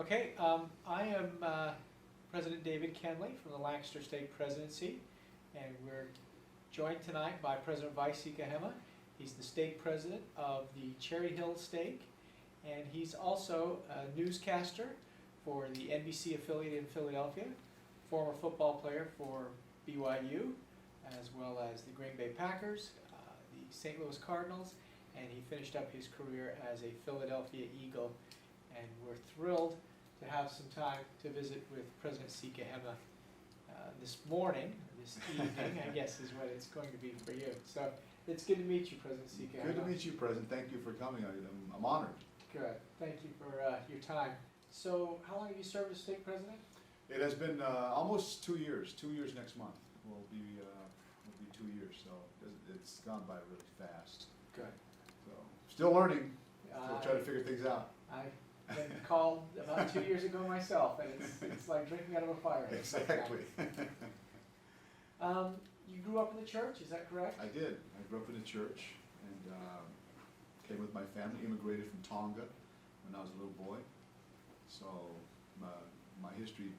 Okay, I am President David Kenley from the Lancaster State Presidency, and we're joined tonight by President Vice Sikahema. He's the state president of the Cherry Hill Stake, and he's also a newscaster for the NBC affiliate in Philadelphia, former football player for BYU, as well as the Green Bay Packers, the St. Louis Cardinals, and he finished up his career as a Philadelphia Eagle. And we're thrilled to have some time to visit with President Sikahema this morning, this evening, I guess is what it's going to be for you. So it's good to meet you, President Sikahema. Good to meet you, President. Thank you for coming. I'm honored. Good. Thank you for your time. So how long have you served as state president? It has been almost 2 years. 2 years next month will be 2 years. So it's gone by really fast. Good. So still learning. Still trying to figure things out. I've been called about 2 years ago myself, and it's like drinking out of a fire. Exactly. You grew up in the church, is that correct? I did. I grew up in the church and came with my family, immigrated from Tonga when I was a little boy. So my history,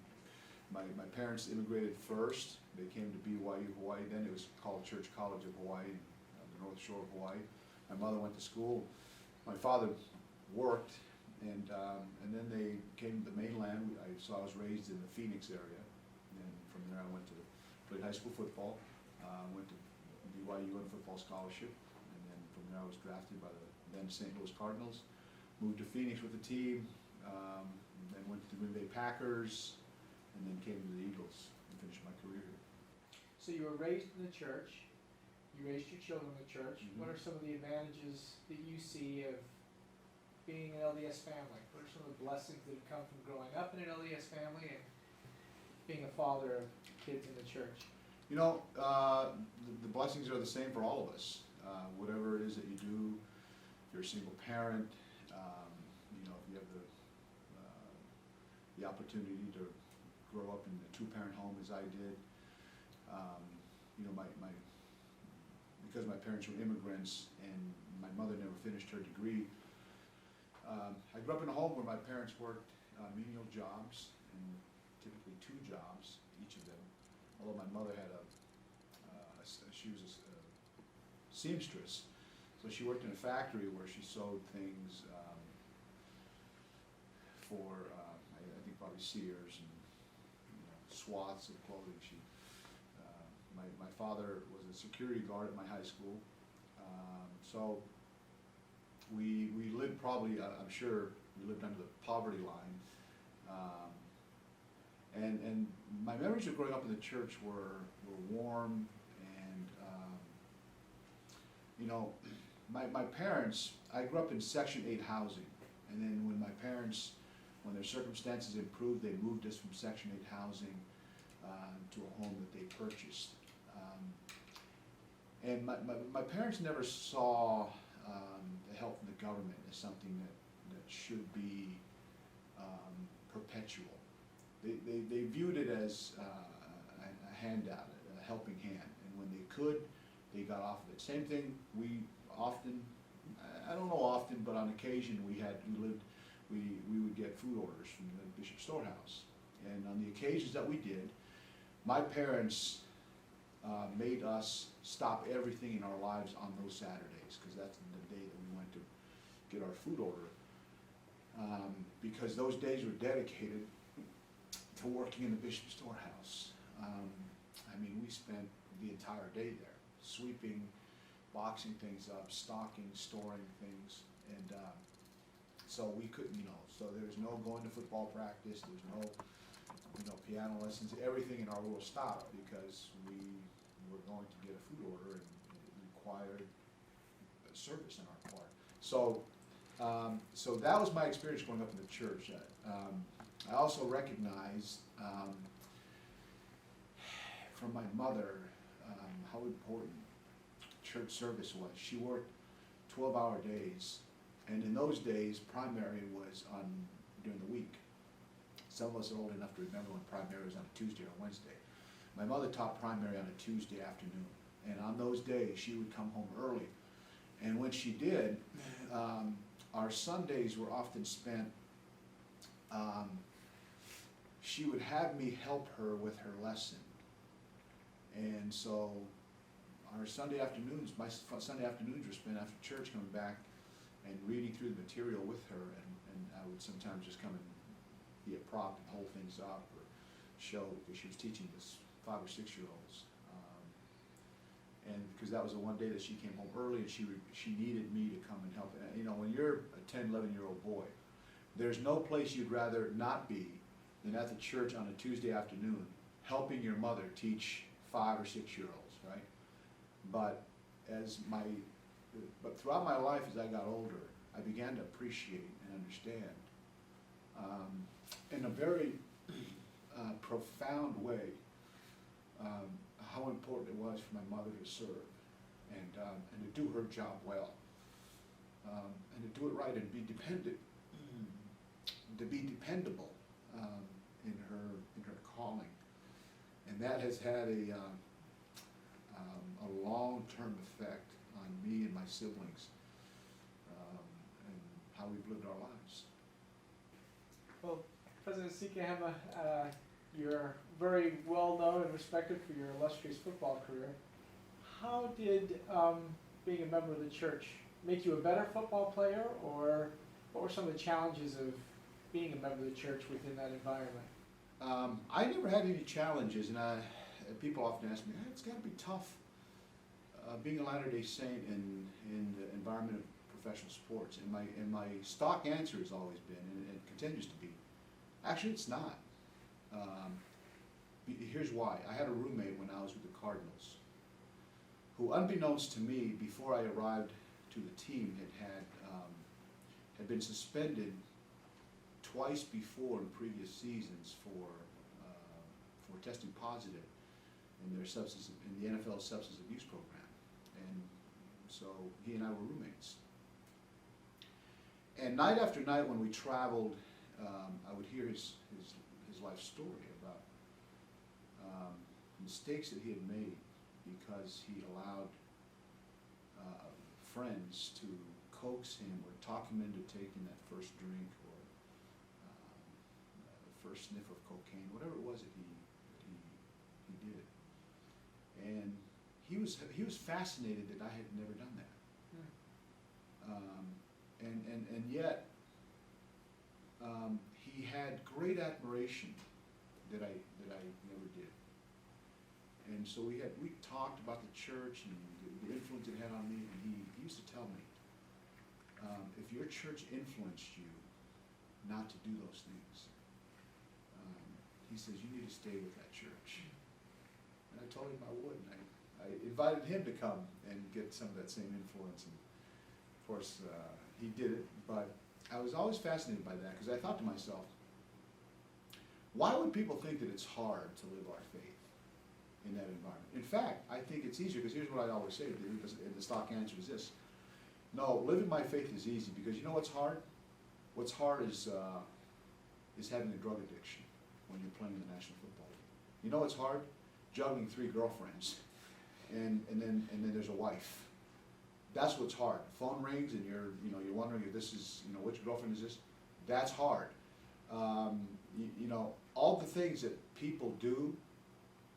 my parents immigrated first. They came to BYU, Hawaii. Then it was called Church College of Hawaii, the North Shore of Hawaii. My mother went to school. My father worked, and then they came to the mainland. So I was raised in the Phoenix area, and from there I went to played high school football. Went to BYU on a football scholarship, and then from there I was drafted by the then St. Louis Cardinals. Moved to Phoenix with the team, then went to the Green Bay Packers, and then came to the Eagles and finished my career here. So you were raised in the church. You raised your children in the church. Mm-hmm. What are some of the advantages that you see of being an LDS family? What are some of the blessings that have come from growing up in an LDS family and being a father of kids in the church? You know, the blessings are the same for all of us. Whatever it is that you do, if you're a single parent, you know, if you have the opportunity to grow up in a two-parent home as I did, you know, because my parents were immigrants and my mother never finished her degree, I grew up in a home where my parents worked menial jobs, and typically 2 jobs, each of them. Although my mother had she was a seamstress, so she worked in a factory where she sewed things for I think probably Sears and swaths of clothing. My father was a security guard at my high school, so we lived probably, I'm sure we lived under the poverty line, and my memories of growing up in the church were warm, and you know, my parents, I grew up in Section 8 housing, and then when my parents, when their circumstances improved, they moved us from Section 8 housing to a home that they purchased. And my parents never saw the help from the government as something that should be perpetual. They viewed it as a handout, a helping hand, and when they could, they got off of it. Same thing, we often, I don't know often, but on occasion we would get food orders from the Bishop Storehouse. And on the occasions that we did, my parents made us stop everything in our lives on those Saturdays, because that's the day that we went to get our food order, because those days were dedicated to working in the Bishop Storehouse. I mean, we spent the entire day there, sweeping, boxing things up, stocking, storing things, and so we couldn't, you know, so there's no going to football practice, there's no, you know, piano lessons, everything in our world stopped because we were going to get a food order, and it required a service on our part. So, so that was my experience growing up in the church. I also recognized from my mother how important church service was. She worked 12-hour days, and in those days, primary was during the week. Some of us are old enough to remember when primary was on a Tuesday or Wednesday. My mother taught primary on a Tuesday afternoon, and on those days, she would come home early. And when she did, our Sundays were often spent she would have me help her with her lesson. And so our Sunday afternoons, my Sunday afternoons were spent after church coming back and reading through the material with her, and I would sometimes just come and be a prop and hold things up or show, because she was teaching this 5 or 6 year olds. And because that was the one day that she came home early and she needed me to come and help. And, you know, when you're a 10, 11-year-old boy, there's no place you'd rather not be than at the church on a Tuesday afternoon, helping your mother teach 5 or 6 year olds, right? But throughout my life, as I got older, I began to appreciate and understand, in a very profound way, how important it was for my mother to serve and to do her job well, and to do it right and be dependent, to be dependable in her calling, and that has had a long-term effect on me and my siblings, and how we've lived our lives. Well, President Sikahema, you're very well known and respected for your illustrious football career. How did being a member of the church make you a better football player, or what were some of the challenges of being a member of the church within that environment? I never had any challenges, and people often ask me, it's got to be tough being a Latter-day Saint in the environment of professional sports. And my stock answer has always been, and it continues to be, actually it's not. Here's why. I had a roommate when I was with the Cardinals, who, unbeknownst to me, before I arrived to the team, had been suspended twice before in previous seasons for testing positive in the NFL substance abuse program, and so he and I were roommates. And night after night, when we traveled, I would hear his life story about mistakes that he had made because he allowed friends to coax him or talk him into taking that first drink or first sniff of cocaine, whatever it was that he did. And he was fascinated that I had never done that. And yet he had great admiration that I never did. And so we talked about the church and the influence it had on me, and he used to tell me, if your church influenced you not to do those things, he says, you need to stay with that church. And I told him I would, and I invited him to come and get some of that same influence, and of course he did it, but I was always fascinated by that, because I thought to myself, why would people think that it's hard to live our faith in that environment? In fact, I think it's easier, because here's what I always say, the stock answer is this. No, living my faith is easy, because you know what's hard? What's hard is having a drug addiction when you're playing in the National Football League. You know what's hard? Juggling 3 girlfriends, and then there's a wife. That's what's hard. Phone rings and you're wondering if this is, which girlfriend is this? That's hard. All the things that people do,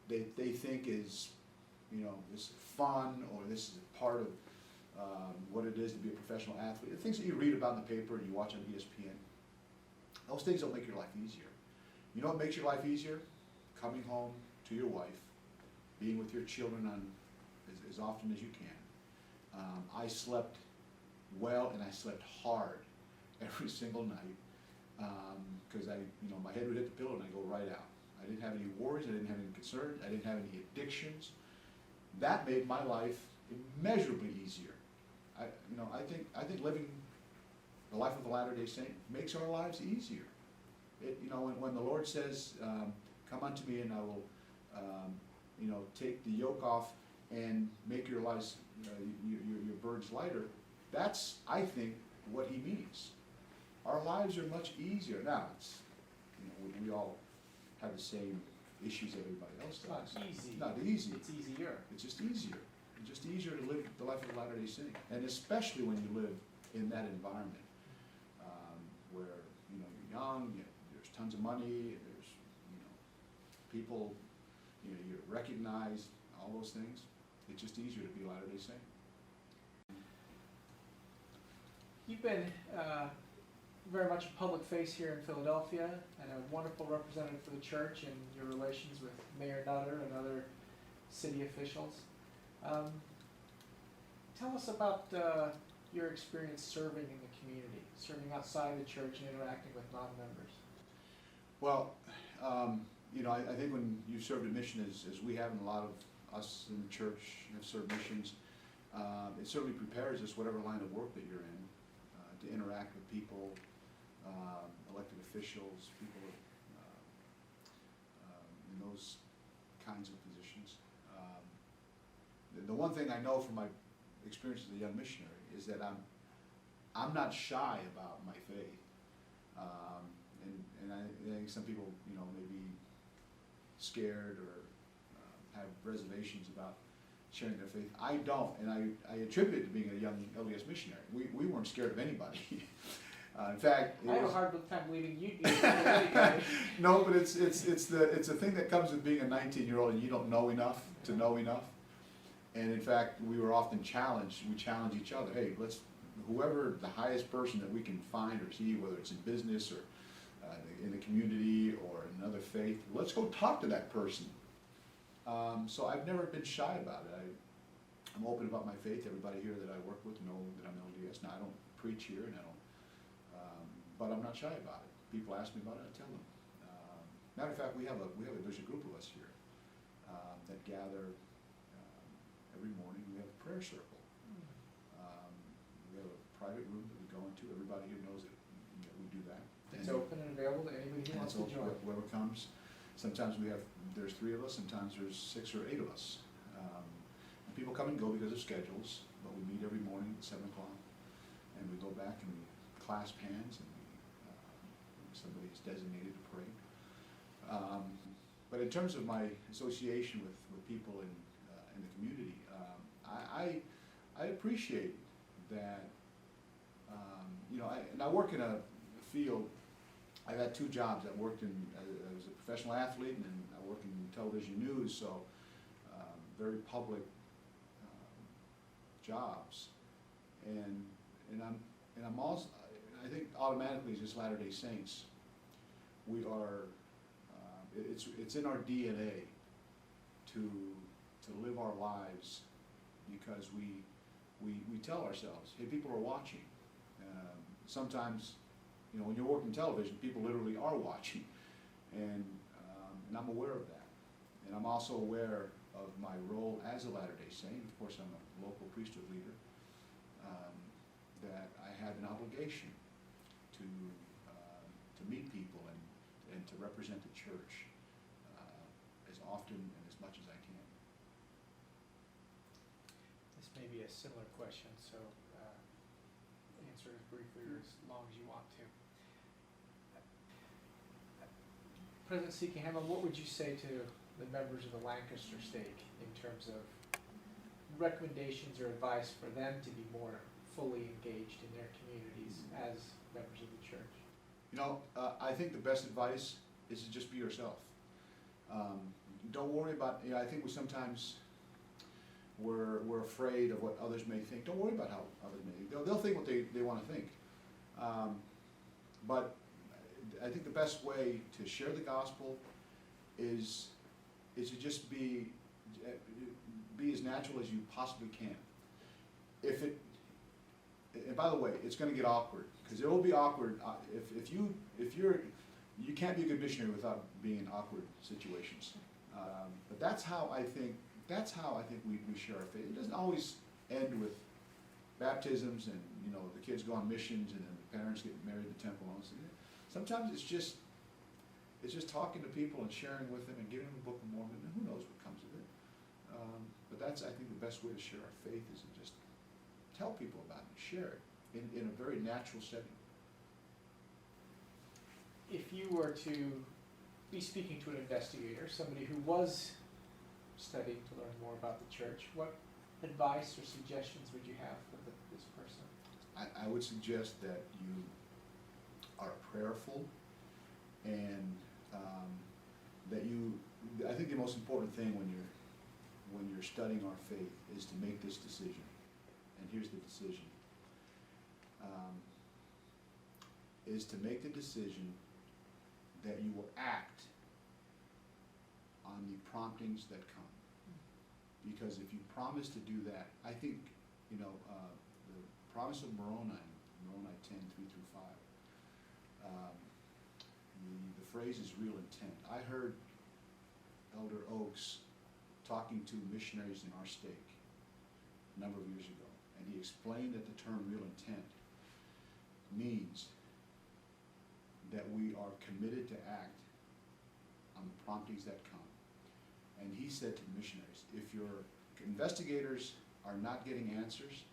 they think is, this fun, or this is a part of what it is to be a professional athlete. The things that you read about in the paper and you watch on ESPN, those things don't make your life easier. You know what makes your life easier? Coming home to your wife, being with your children as often as you can. I slept well and I slept hard every single night, because my head would hit the pillow and I'd go right out. I didn't have any worries, I didn't have any concerns, I didn't have any addictions. That made my life immeasurably easier. I think living the life of a Latter-day Saint makes our lives easier. When the Lord says, "Come unto me, and I will, take the yoke off and make your lives, your burdens lighter," that's, I think, what He means. Our lives are much easier now. It's, we all have the same issues that everybody else does. It's not easy. Not easy. It's easier. It's just easier. It's just easier to live the life of a Latter-day Saint, and especially when you live in that environment, where you're young, you're tons of money, there's, people, you're recognized, all those things. It's just easier to be a Latter-day Saint. You've been very much a public face here in Philadelphia and a wonderful representative for the church in your relations with Mayor Nutter and other city officials. Tell us about your experience serving in the community, serving outside the church and interacting with non-members. Well, I think when you served a mission as we have, and a lot of us in the church have served missions, it certainly prepares us, whatever line of work that you're in, to interact with people, elected officials, people in those kinds of positions. The one thing I know from my experience as a young missionary is that I'm not shy about my faith, and I think some people may be scared or have reservations about sharing their faith. I don't, and I attribute it to being a young LDS missionary. We weren't scared of anybody. In fact, I have a hard time believing you'd be anybody. No, but it's a thing that comes with being a 19-year-old and you don't know enough to know enough. And in fact, we were often challenged. We challenge each other. Hey, whoever the highest person that we can find or see, whether it's in business or in the community or in another faith, let's go talk to that person. So I've never been shy about it. I'm open about my faith. Everybody here that I work with know that I'm LDS. Now I don't preach here, and I don't, but I'm not shy about it. People ask me about it, I tell them. Matter of fact, there's a group of us here that gather every morning. We have a prayer circle. We have a private room that we go into. Everybody here knows that we do that. It's open and available to anybody who wants to join. Whoever comes. Sometimes there's 3 of us, sometimes there's 6 or 8 of us. And people come and go because of schedules, but we meet every morning at 7 o'clock, and we go back and we clasp hands, and somebody is designated to pray. But in terms of my association with people in the community, I appreciate that, and I work in a field. I've had 2 jobs. I worked I was a professional athlete, and then I work in television news, so very public jobs. And I'm also, I think automatically as just Latter-day Saints, we are, it's in our DNA to live our lives because we tell ourselves, hey, people are watching. Sometimes, when you're working television, people literally are watching, and I'm aware of that. And I'm also aware of my role as a Latter-day Saint. Of course, I'm a local priesthood leader, that I have an obligation to meet people and to represent the church as often and as much as I can. This may be a similar question, so answer as briefly or as long as you want to. President Sikahema, what would you say to the members of the Lancaster stake in terms of recommendations or advice for them to be more fully engaged in their communities as members of the church? I think the best advice is to just be yourself. Don't worry about, I think we're afraid of what others may think. Don't worry about how others may think. They'll think what they want to think. But I think the best way to share the gospel is to just be as natural as you possibly can. And by the way, it's going to get awkward, because it will be awkward if you can't be a good missionary without being in awkward situations. But that's how I think we share our faith. It doesn't always end with baptisms and the kids go on missions and then the parents get married at the temple and all this. Sometimes it's just talking to people and sharing with them and giving them the Book of Mormon, and who knows what comes of it. But that's, I think, the best way to share our faith is to just tell people about it, share it in a very natural setting. If you were to be speaking to an investigator, somebody who was studying to learn more about the church, what advice or suggestions would you have for this person? I would suggest that you are prayerful And that I think the most important thing when you're studying our faith is to make this decision. And here's the decision. Is to make the decision that you will act on the promptings that come. Because if you promise to do that, I think, the promise of Moroni 10, 3-5, the phrase is real intent. I heard Elder Oaks talking to missionaries in our stake a number of years ago, and he explained that the term real intent means that we are committed to act on the promptings that come. And he said to missionaries, if your investigators are not getting answers,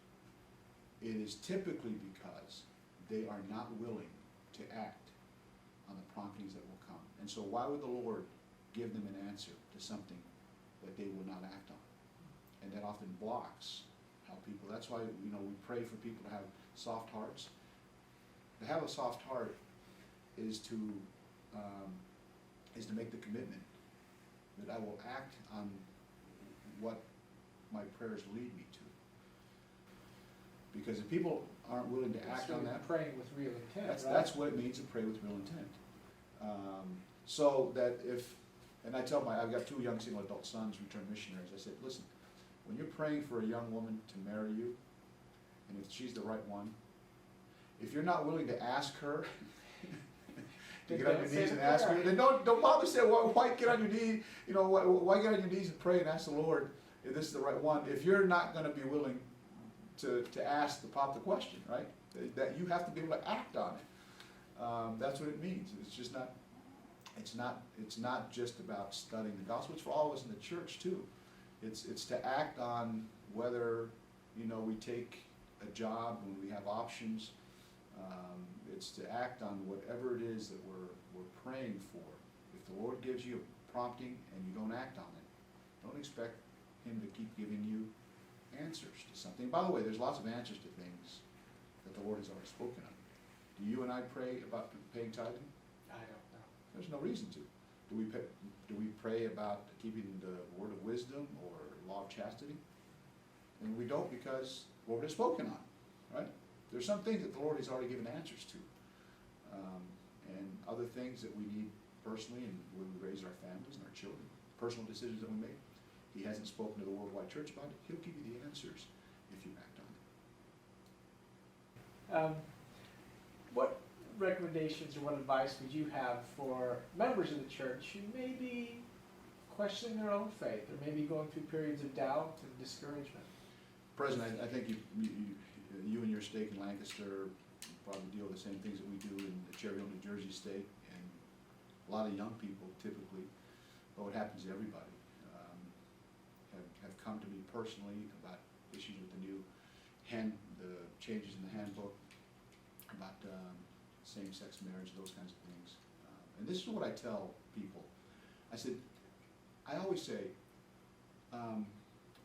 it is typically because they are not willing to act on the promptings that will come. And so why would the Lord give them an answer to something that they will not act on? And that often blocks how people, that's why we pray for people to have soft hearts. To have a soft heart is to make the commitment that I will act on what my prayers lead me to. Because if people aren't willing to act on that, praying with real intent, that's what it means to pray with real intent. So that and I tell I've got 2 young single adult sons, returned missionaries. I said, listen, when you're praying for a young woman to marry you, and if she's the right one, if you're not willing to ask her to get on your knees and ask her, then don't bother saying, why get on your knees? Why get on your knees and pray and ask the Lord if this is the right one? If you're not going to be willing to ask the question, right? That you have to be able to act on it. That's what it means. It's just not. It's not just about studying the gospel. It's for all of us in the church too. It's to act on whether we take a job when we have options. It's to act on whatever it is that we're praying for. If the Lord gives you a prompting and you don't act on it, don't expect Him to keep giving you answers to something. By the way, there's lots of answers to things that the Lord has already spoken of. Do you and I pray about paying tithing? I don't know. There's no reason to. Do we pray about keeping the word of wisdom or law of chastity? And we don't, because the Lord has spoken on, right? There's some things that the Lord has already given answers to. And other things that we need personally, and when we raise our families and our children, personal decisions that we make. He hasn't spoken to the worldwide church about it. He'll give you the answers if you act on it. What recommendations or what advice would you have for members of the church who may be questioning their own faith or maybe going through periods of doubt and discouragement? President, I think you and your stake in Lancaster probably deal with the same things that we do in the Cherry Hill, New Jersey stake, and a lot of young people typically, though it happens to everybody, have come to me personally about issues with the changes in the handbook, about same-sex marriage, those kinds of things. And this is what I tell people. I said, I always say,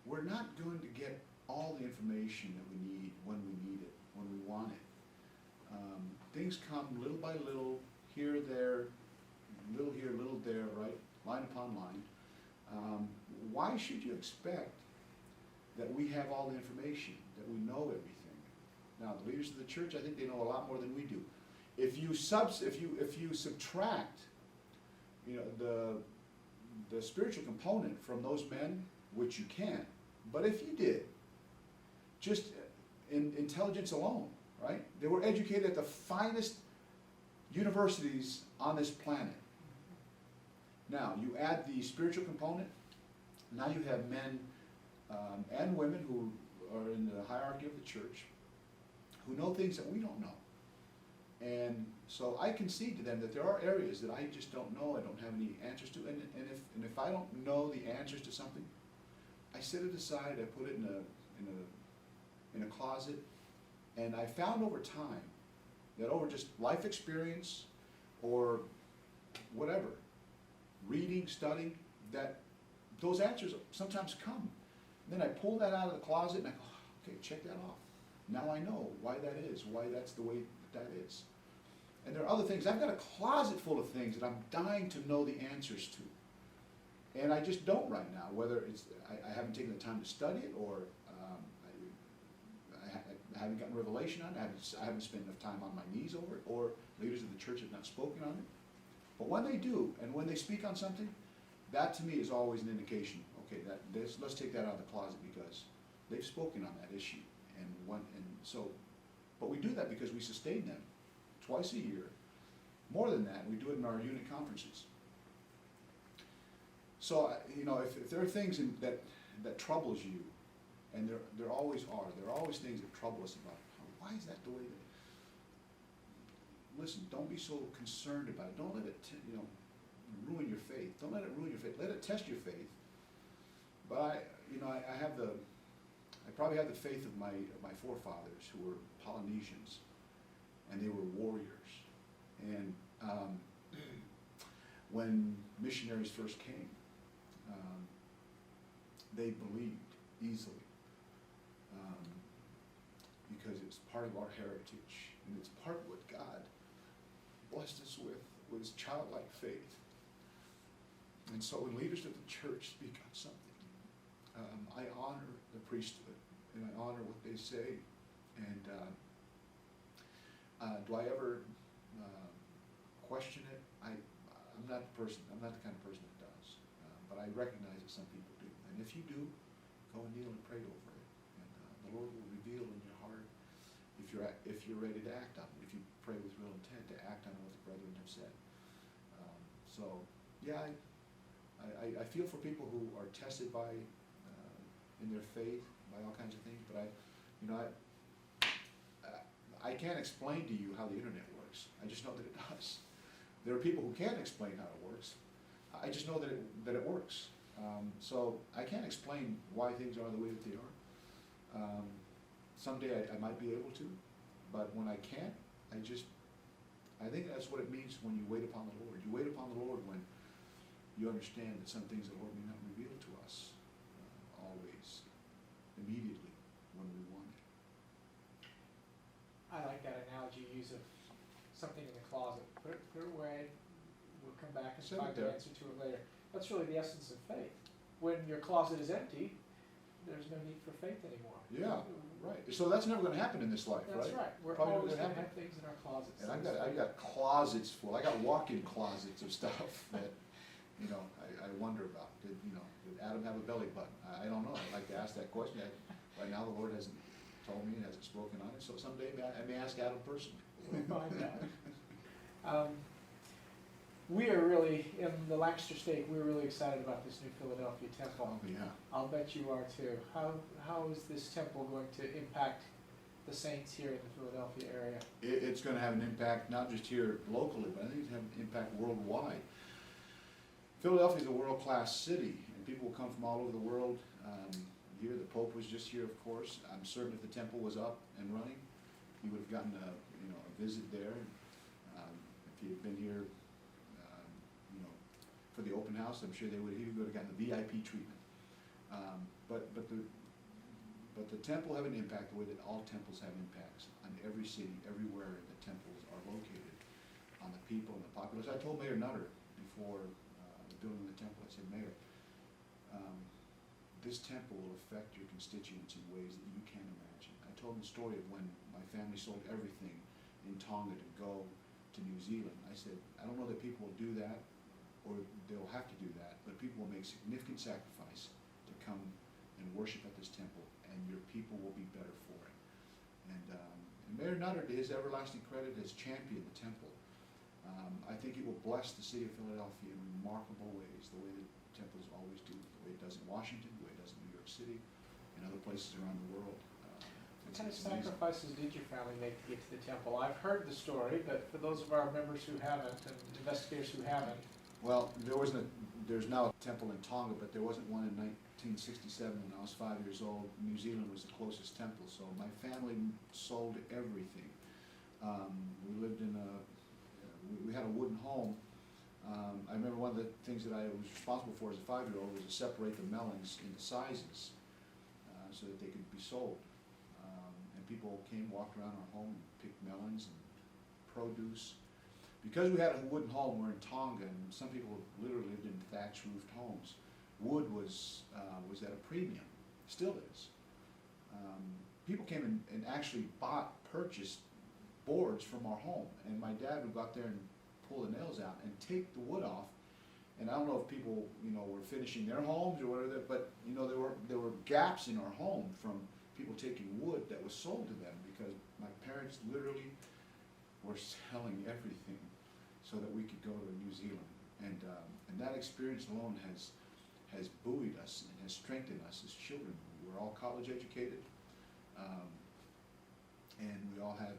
we're not going to get all the information that we need when we need it, when we want it. Things come little by little, here, there, little here, little there, right? Line upon line. Why should you expect that we have all the information, that we know everything? Now, the leaders of the church, I think they know a lot more than we do. If you subtract, the spiritual component from those men, which you can, but if you did, just in intelligence alone, right? They were educated at the finest universities on this planet. Now, you add the spiritual component, now you have men and women who are in the hierarchy of the church who know things that we don't know. And so I concede to them that there are areas that I just don't know, I don't have any answers to, and if I don't know the answers to something, I set it aside, I put it in a closet, and I found over time that over just life experience or whatever, reading, studying, that those answers sometimes come. And then I pull that out of the closet and I go, okay, check that off. Now I know why that is, why that's the way that is. And there are other things. I've got a closet full of things that I'm dying to know the answers to. And I just don't right now, whether it's, I haven't taken the time to study it, or I haven't gotten revelation on it, I haven't spent enough time on my knees over it, or leaders of the church have not spoken on it. But when they do, and when they speak on something, that to me is always an indication, okay, let's take that out of the closet, because they've spoken on that issue. But we do that because we sustain them twice a year. More than that, we do it in our unit conferences. So, if there are things that troubles you, and there always are things that trouble us about, why is that the way that, listen, don't be so concerned about it. Don't let it, ruin your faith. Don't let it ruin your faith. Let it test your faith. But I probably have the faith of my forefathers, who were Polynesians, and they were warriors. And when missionaries first came, they believed easily, because it's part of our heritage, and it's part of what God blessed us with, was childlike faith. And so when leaders of the church speak on something, I honor the priesthood, and I honor what they say. And do I ever question it? I'm not the kind of person that does. But I recognize that some people do. And if you do, go and kneel and pray over it. And the Lord will reveal in your heart if you're ready to act on it, if you pray with real intent to act on what the brethren have said. I feel for people who are tested by in their faith by all kinds of things, but I can't explain to you how the internet works. I just know that it does. There are people who can't explain how it works. I just know that it works. So I can't explain why things are the way that they are. Someday I might be able to, but when I can't, I think that's what it means when you wait upon the Lord. You wait upon the Lord when you understand that some things the Lord may not reveal to us always, immediately, when we want it. I like that analogy you use of something in the closet. Put it away, we'll come back and find the answer to it later. That's really the essence of faith. When your closet is empty, there's no need for faith anymore. Yeah, right. So that's never going to happen in this life, right? That's right. We're Probably always going to happen. have things in our closets. And I've got closets full. I got walk-in closets of stuff that, I wonder about. Did Adam have a belly button? I don't know. I'd like to ask that question. Right now the Lord hasn't told me, hasn't spoken on it, so someday I may ask Adam personally. We'll find out. We are really, in the Lancaster Stake, we're really excited about this new Philadelphia temple. Oh, yeah. I'll bet you are too. How is this temple going to impact the saints here in the Philadelphia area? It's going to have an impact not just here locally, but I think it's going to have an impact worldwide. Philadelphia is a world-class city, and people will come from all over the world here. The Pope was just here, of course. I'm certain if the temple was up and running, he would have gotten a visit there. If he had been here, for the open house, I'm sure he would have gotten the VIP treatment. But the temple have an impact the way that all temples have impacts on every city, everywhere the temples are located, on the people and the populace. I told Mayor Nutter before building the temple, I said, Mayor, this temple will affect your constituents in ways that you can't imagine. I told him the story of when my family sold everything in Tonga to go to New Zealand. I said, I don't know that people will do that, or they'll have to do that, but people will make significant sacrifice to come and worship at this temple, and your people will be better for it. And Mayor Nutter, to his everlasting credit, has championed the temple. I think it will bless the city of Philadelphia in remarkable ways, the way that temples always do, the way it does in Washington, the way it does in New York City, and other places around the world. What kind of sacrifices did your family make to get to the temple? I've heard the story, but for those of our members who haven't, and investigators who haven't. Well, there's now a temple in Tonga, but there wasn't one in 1967 when I was 5 years old. New Zealand was the closest temple, so my family sold everything. We lived in we had a wooden home. I remember one of the things that I was responsible for as a 5-year-old was to separate the melons into sizes so that they could be sold. And people walked around our home and picked melons and produce. because we had a wooden home, we're in Tonga, and some people literally lived in thatch roofed homes. Wood was at a premium, still is. People came and actually purchased boards from our home, and my dad would go out there and pull the nails out and take the wood off. And I don't know if people, were finishing their homes or whatever, but, there were gaps in our home from people taking wood that was sold to them, because my parents literally were selling everything so that we could go to New Zealand. And that experience alone has buoyed us and has strengthened us as children. We're all college educated, and we all have,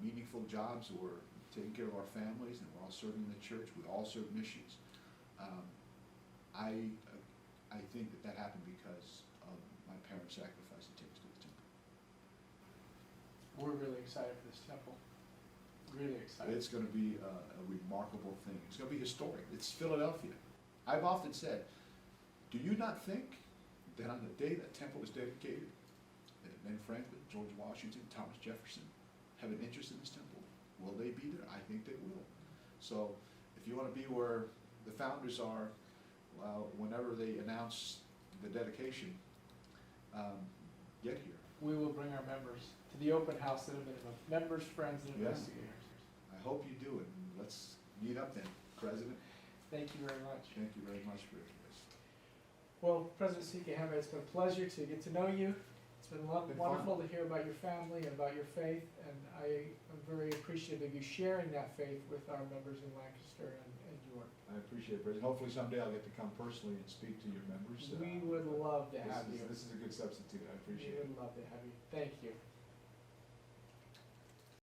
meaningful jobs. We're taking care of our families, and we're all serving the church. We all serve missions. I think that happened because of my parents' sacrifice and takes to the temple. We're really excited for this temple. Really excited. It's going to be a remarkable thing. It's going to be historic. It's Philadelphia. I've often said, do you not think that on the day that temple is dedicated, that Ben Franklin, George Washington, Thomas Jefferson have an interest in this temple? Will they be there? I think they will. So if you want to be where the founders are, whenever they announce the dedication, get here. We will bring our members to the open house at a minimum. Members, friends, and investigators. I hope you do it. Let's meet up then, President. Thank you very much. Thank you very much for this. Well, President Sikahema, it's been a pleasure to get to know you. It's been wonderful to hear about your family and about your faith, and I am very appreciative of you sharing that faith with our members in Lancaster and York. I appreciate it, President. Hopefully someday I'll get to come personally and speak to your members. We would love to have you. This is a good substitute. I appreciate it. We would love to have you. Thank you.